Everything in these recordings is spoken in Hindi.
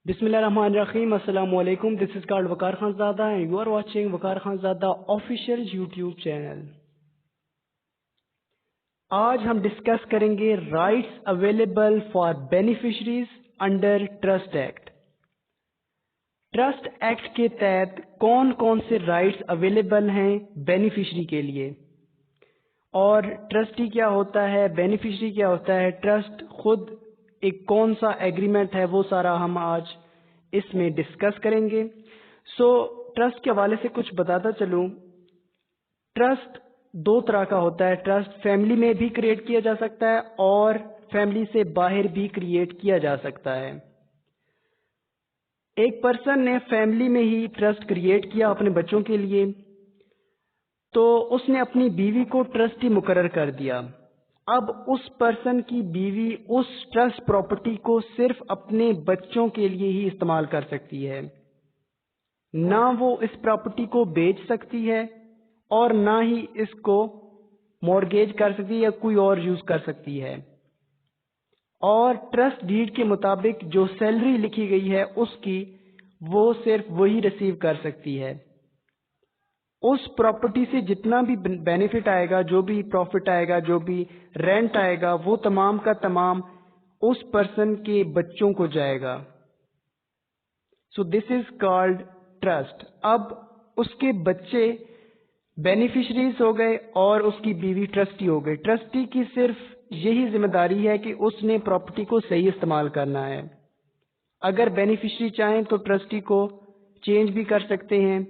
Bismillahirrahmanirrahim. Assalamu alaikum. This is called Waqar Khanzada and you are watching Waqar Khanzada official YouTube channel. आज हम डिस्कस करेंगे rights available for beneficiaries under trust act. Trust act के तहत कौन कौन से राइट्स अवेलेबल हैं बेनिफिशरी के लिए, और ट्रस्टी क्या होता है, बेनिफिशरी क्या होता है, ट्रस्ट खुद एक कौन सा एग्रीमेंट है, वो सारा हम आज इसमें डिस्कस करेंगे। ट्रस्ट के हवाले से कुछ बताता चलूं। ट्रस्ट दो तरह का होता है। ट्रस्ट फैमिली में भी क्रिएट किया जा सकता है और फैमिली से बाहर भी क्रिएट किया जा सकता है। एक पर्सन ने फैमिली में ही ट्रस्ट क्रिएट किया अपने बच्चों के लिए, तो उसने अपनी बीवी को ट्रस्टी मुकर्रर कर दिया। अब उस पर्सन की बीवी उस ट्रस्ट प्रॉपर्टी को सिर्फ अपने बच्चों के लिए ही इस्तेमाल कर सकती है, ना वो इस प्रॉपर्टी को बेच सकती है और ना ही इसको मॉर्गेज कर सकती है या कोई और यूज कर सकती है। और ट्रस्ट डीड के मुताबिक जो सैलरी लिखी गई है उसकी वो सिर्फ वही रिसीव कर सकती है। उस प्रॉपर्टी से जितना भी बेनिफिट आएगा, जो भी प्रॉफिट आएगा, जो भी रेंट आएगा, वो तमाम का तमाम उस पर्सन के बच्चों को जाएगा। So this is called trust. अब उसके बच्चे बेनिफिशरीज हो गए और उसकी बीवी ट्रस्टी हो गई। ट्रस्टी की सिर्फ यही जिम्मेदारी है कि उसने प्रॉपर्टी को सही इस्तेमाल करना है। अगर बेनिफिशरी चाहें तो ट्रस्टी को चेंज भी कर सकते हैं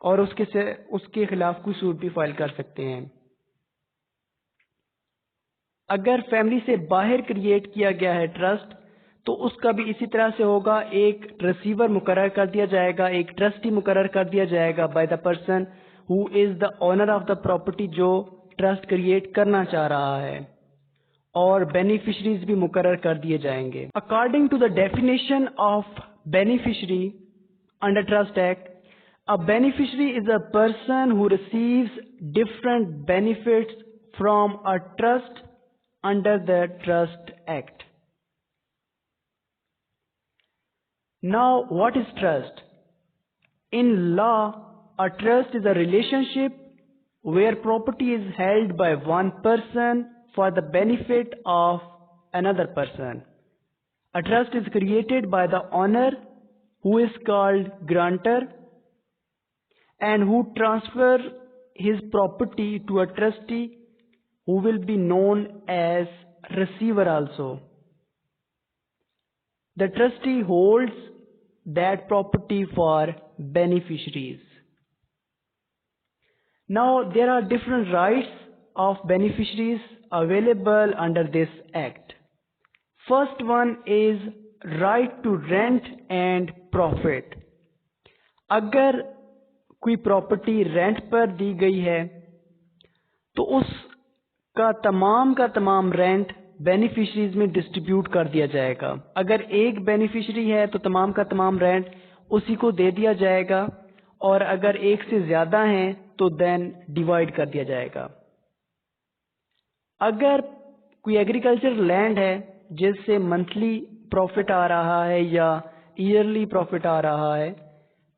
और उसके खिलाफ कोई सूट भी फाइल कर सकते हैं। अगर फैमिली से बाहर क्रिएट किया गया है ट्रस्ट, तो उसका भी इसी तरह से होगा। एक रिसीवर मुकर्रर कर दिया जाएगा, एक ट्रस्टी मुकर्रर कर दिया जाएगा by the person who is the owner of the property, जो ट्रस्ट क्रिएट करना चाह रहा है, और बेनिफिशरीज भी मुकर्रर कर दिए जाएंगे। According to the definition of beneficiary under trust act, a beneficiary is a person who receives different benefits from a trust under the Trust Act. Now, what is trust? In law, a trust is a relationship where property is held by one person for the benefit of another person. A trust is created by the owner, who is called grantor, and who transfer his property to a trustee who will be known as receiver also. The trustee holds that property for beneficiaries. Now there are different rights of beneficiaries available under this act. First one is right to rent and profit. अगर कोई प्रॉपर्टी रेंट पर दी गई है तो उसका तमाम रेंट बेनिफिशरीज में डिस्ट्रीब्यूट कर दिया जाएगा। अगर एक बेनिफिशरी है तो तमाम का तमाम रेंट उसी को दे दिया जाएगा, और अगर एक से ज्यादा हैं तो देन डिवाइड कर दिया जाएगा। अगर कोई एग्रीकल्चर लैंड है जिससे मंथली प्रॉफिट आ रहा है या ईयरली प्रॉफिट आ रहा है,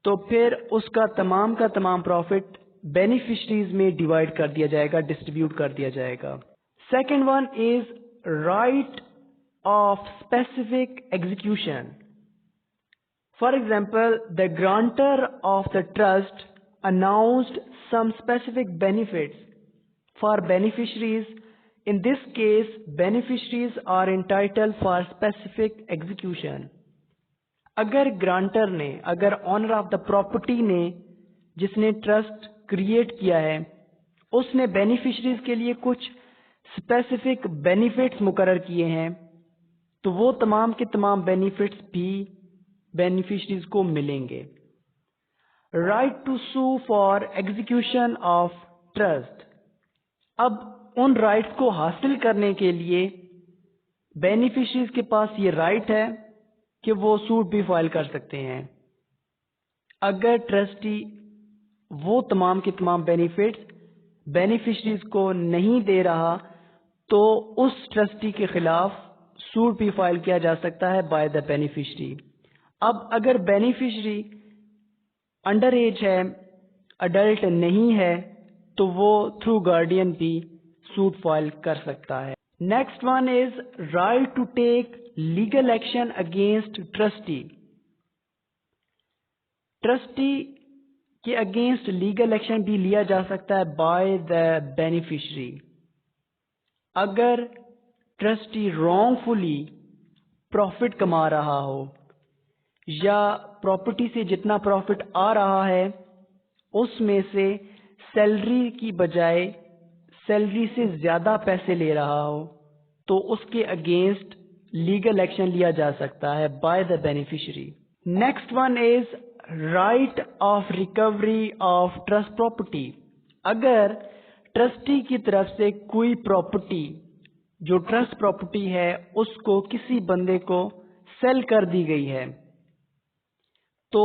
तो फिर उसका तमाम का तमाम प्रॉफिट बेनिफिशरीज में डिवाइड कर दिया जाएगा, डिस्ट्रीब्यूट कर दिया जाएगा। Second one is right of specific execution. For example, the grantor of the trust announced some specific benefits for beneficiaries. In this case, beneficiaries are entitled for specific execution. अगर ग्रांटर ने, अगर ऑनर ऑफ द प्रॉपर्टी ने, जिसने ट्रस्ट क्रिएट किया है, उसने बेनिफिशरीज के लिए कुछ स्पेसिफिक बेनिफिट्स मुकर्रर किए हैं, तो वो तमाम के तमाम बेनिफिट्स भी बेनिफिशरीज को मिलेंगे। Right to sue for execution of trust. अब उन राइट्स को हासिल करने के लिए बेनिफिशरीज के पास ये राइट है कि वो सूट भी फाइल कर सकते हैं। अगर ट्रस्टी वो तमाम के तमाम बेनिफिट्स बेनिफिशरीज को नहीं दे रहा, तो उस ट्रस्टी के खिलाफ सूट भी फाइल किया जा सकता है बाय द बेनिफिशरी। अब अगर बेनिफिशियरी अंडर एज है, अडल्ट नहीं है, तो वो थ्रू गार्डियन भी सूट फाइल कर सकता है। Next one is right to take legal action against trustee. Trustee के अगेंस्ट लीगल एक्शन भी लिया जा सकता है बाय द बेनिफिशियरी। अगर ट्रस्टी रॉन्गफुली प्रॉफिट कमा रहा हो या प्रॉपर्टी से जितना प्रॉफिट आ रहा है उसमें से सैलरी की बजाय सैलरी से ज्यादा पैसे ले रहा हो, तो उसके अगेंस्ट लीगल एक्शन लिया जा सकता है by the beneficiary. Next one is right of recovery of trust property. अगर ट्रस्टी की तरफ से कोई प्रॉपर्टी जो ट्रस्ट प्रॉपर्टी है उसको किसी बंदे को सेल कर दी गई है, तो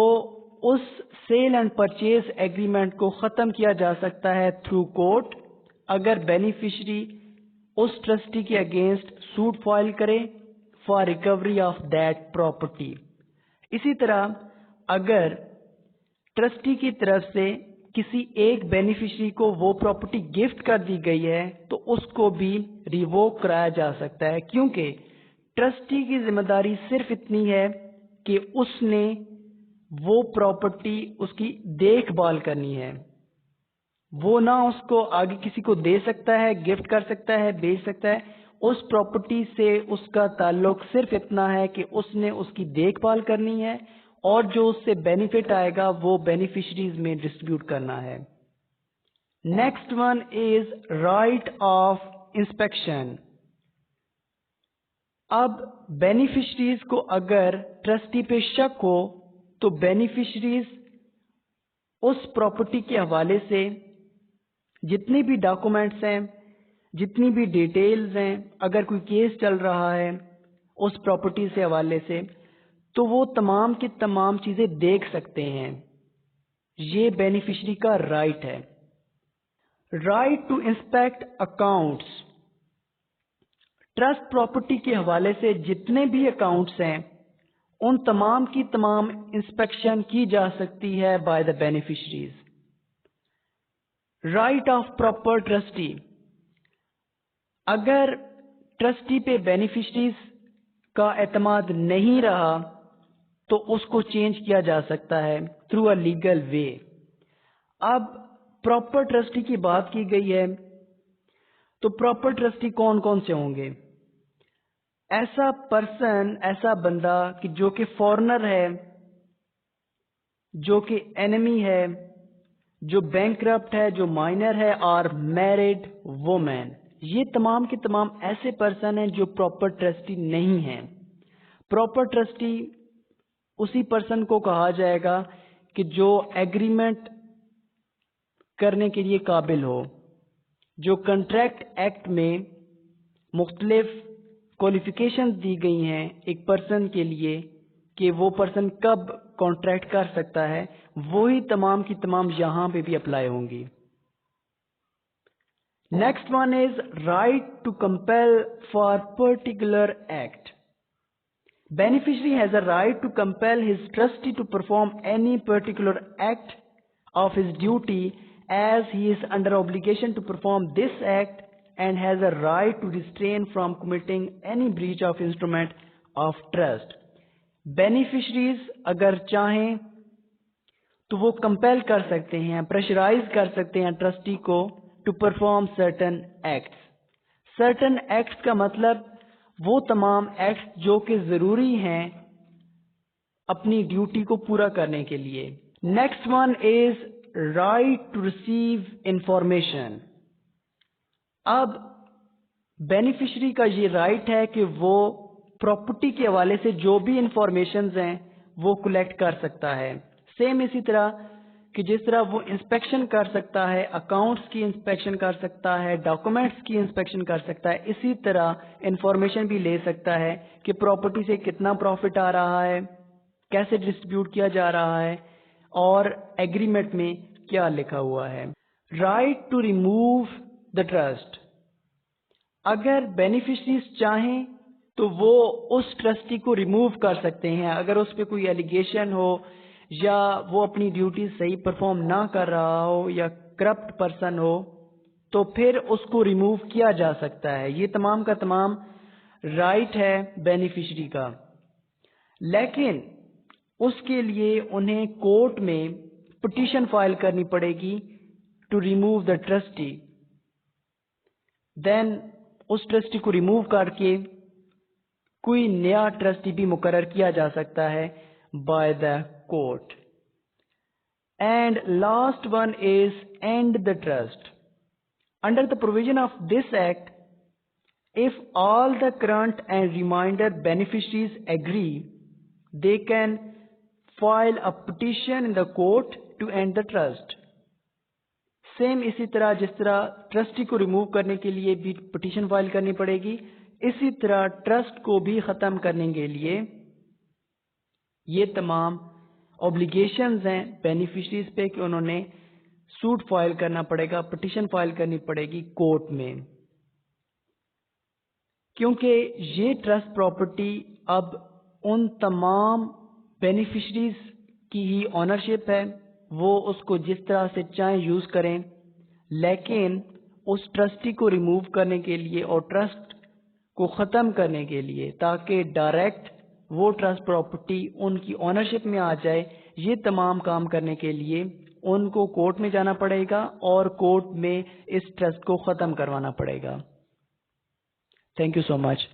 उस सेल एंड परचेज एग्रीमेंट को खत्म किया जा सकता है थ्रू कोर्ट, अगर बेनिफिशियरी उस ट्रस्टी के अगेंस्ट सूट फाइल करे for recovery of that property. इसी तरह अगर ट्रस्टी की तरफ से किसी एक बेनिफिशियरी को वो प्रॉपर्टी गिफ्ट कर दी गई है तो उसको भी रिवोक कराया जा सकता है, क्योंकि ट्रस्टी की जिम्मेदारी सिर्फ इतनी है कि उसने वो प्रॉपर्टी उसकी देखभाल करनी है। वो ना उसको आगे किसी को दे सकता है, गिफ्ट कर सकता है, बेच सकता है। उस प्रॉपर्टी से उसका ताल्लुक सिर्फ इतना है कि उसने उसकी देखभाल करनी है और जो उससे बेनिफिट आएगा वो बेनिफिशरीज में डिस्ट्रीब्यूट करना है। Next one is right of inspection. अब बेनिफिशरीज को अगर ट्रस्टी पे शक हो तो बेनिफिशरीज उस प्रॉपर्टी के हवाले से जितने भी डॉक्यूमेंट्स हैं, जितनी भी डिटेल्स हैं, अगर कोई केस चल रहा है उस प्रॉपर्टी से हवाले से, तो वो तमाम की तमाम चीजें देख सकते हैं। ये बेनिफिशरी का राइट है। Right to inspect accounts. Trust property के हवाले से जितने भी अकाउंट्स हैं उन तमाम की तमाम इंस्पेक्शन की जा सकती है by the beneficiaries. Right of proper trustee. अगर ट्रस्टी पे बेनिफिशरीज का एतमाद नहीं रहा तो उसको चेंज किया जा सकता है थ्रू अ लीगल वे। अब प्रॉपर ट्रस्टी की बात की गई है, तो प्रॉपर ट्रस्टी कौन कौन से होंगे? ऐसा पर्सन, ऐसा बंदा कि जो कि फॉरेनर है, जो कि एनिमी है, जो बैंकरप्ट है, जो माइनर है, और मैरिड वुमेन। ये तमाम के तमाम ऐसे पर्सन हैं जो प्रॉपर ट्रस्टी नहीं हैं। प्रॉपर ट्रस्टी उसी पर्सन को कहा जाएगा कि जो एग्रीमेंट करने के लिए काबिल हो, जो कॉन्ट्रैक्ट एक्ट में मुख्तलिफ क्वालिफिकेशंस दी गई हैं एक पर्सन के लिए कि वो पर्सन कब कॉन्ट्रैक्ट कर सकता है, वही तमाम की तमाम यहां पे भी अप्लाई होंगी। Next one is right to compel for particular act. Beneficiary has a right to compel his trustee to perform any particular act of his duty as he is under obligation to perform this act and has a right to refrain from committing any breach of instrument of trust. Beneficiaries अगर चाहें तो वो कंपेल कर सकते हैं, प्रेशराइज कर सकते हैं ट्रस्टी को to perform certain acts. Certain acts का मतलब वो तमाम एक्ट्स जो कि जरूरी हैं अपनी ड्यूटी को पूरा करने के लिए। Next one is right to receive information. अब बेनिफिशियरी का ये राइट है कि वो प्रॉपर्टी के हवाले से जो भी इंफॉर्मेशंस हैं वो कलेक्ट कर सकता है। सेम इसी तरह कि जिस तरह वो इंस्पेक्शन कर सकता है, अकाउंट्स की इंस्पेक्शन कर सकता है, डॉक्यूमेंट्स की इंस्पेक्शन कर सकता है, इसी तरह इंफॉर्मेशन भी ले सकता है कि प्रॉपर्टी से कितना प्रॉफिट आ रहा है, कैसे डिस्ट्रीब्यूट किया जा रहा है और एग्रीमेंट में क्या लिखा हुआ है। Right to remove the trust. अगर बेनिफिशरीज चाहें तो वो उस ट्रस्टी को रिमूव कर सकते हैं। अगर उस पर कोई एलिगेशन हो या वो अपनी ड्यूटी सही परफॉर्म ना कर रहा हो या करप्ट पर्सन हो, तो फिर उसको रिमूव किया जा सकता है। ये तमाम का तमाम राइट है बेनिफिशरी का। लेकिन उसके लिए उन्हें कोर्ट में पिटीशन फाइल करनी पड़ेगी to remove the trustee. Then उस ट्रस्टी को रिमूव करके कोई नया ट्रस्टी भी मुकर्रर किया जा सकता है by the court. And last one is and the trust. Under the provision of this act, if all the current and reminder beneficiaries agree, they can file a petition in the court to end the trust. Same इसी तरह जिस तरह ट्रस्टी को रिमूव करने के लिए भी पिटीशन फाइल करनी पड़ेगी, इसी तरह ट्रस्ट को भी खत्म करने के लिए ये तमाम ऑब्लिगेशंस हैं बेनिफिशरीज पे कि उन्होंने सूट फाइल करना पड़ेगा, पिटीशन फाइल करनी पड़ेगी कोर्ट में। क्योंकि ये ट्रस्ट प्रॉपर्टी अब उन तमाम बेनिफिशरीज की ही ऑनरशिप है, वो उसको जिस तरह से चाहें यूज करें। लेकिन उस ट्रस्टी को रिमूव करने के लिए और ट्रस्ट को ख़त्म करने के लिए, ताकि डायरेक्ट वो ट्रस्ट प्रॉपर्टी उनकी ऑनरशिप में आ जाए, ये तमाम काम करने के लिए उनको कोर्ट में जाना पड़ेगा और कोर्ट में इस ट्रस्ट को ख़त्म करवाना पड़ेगा। Thank you so much.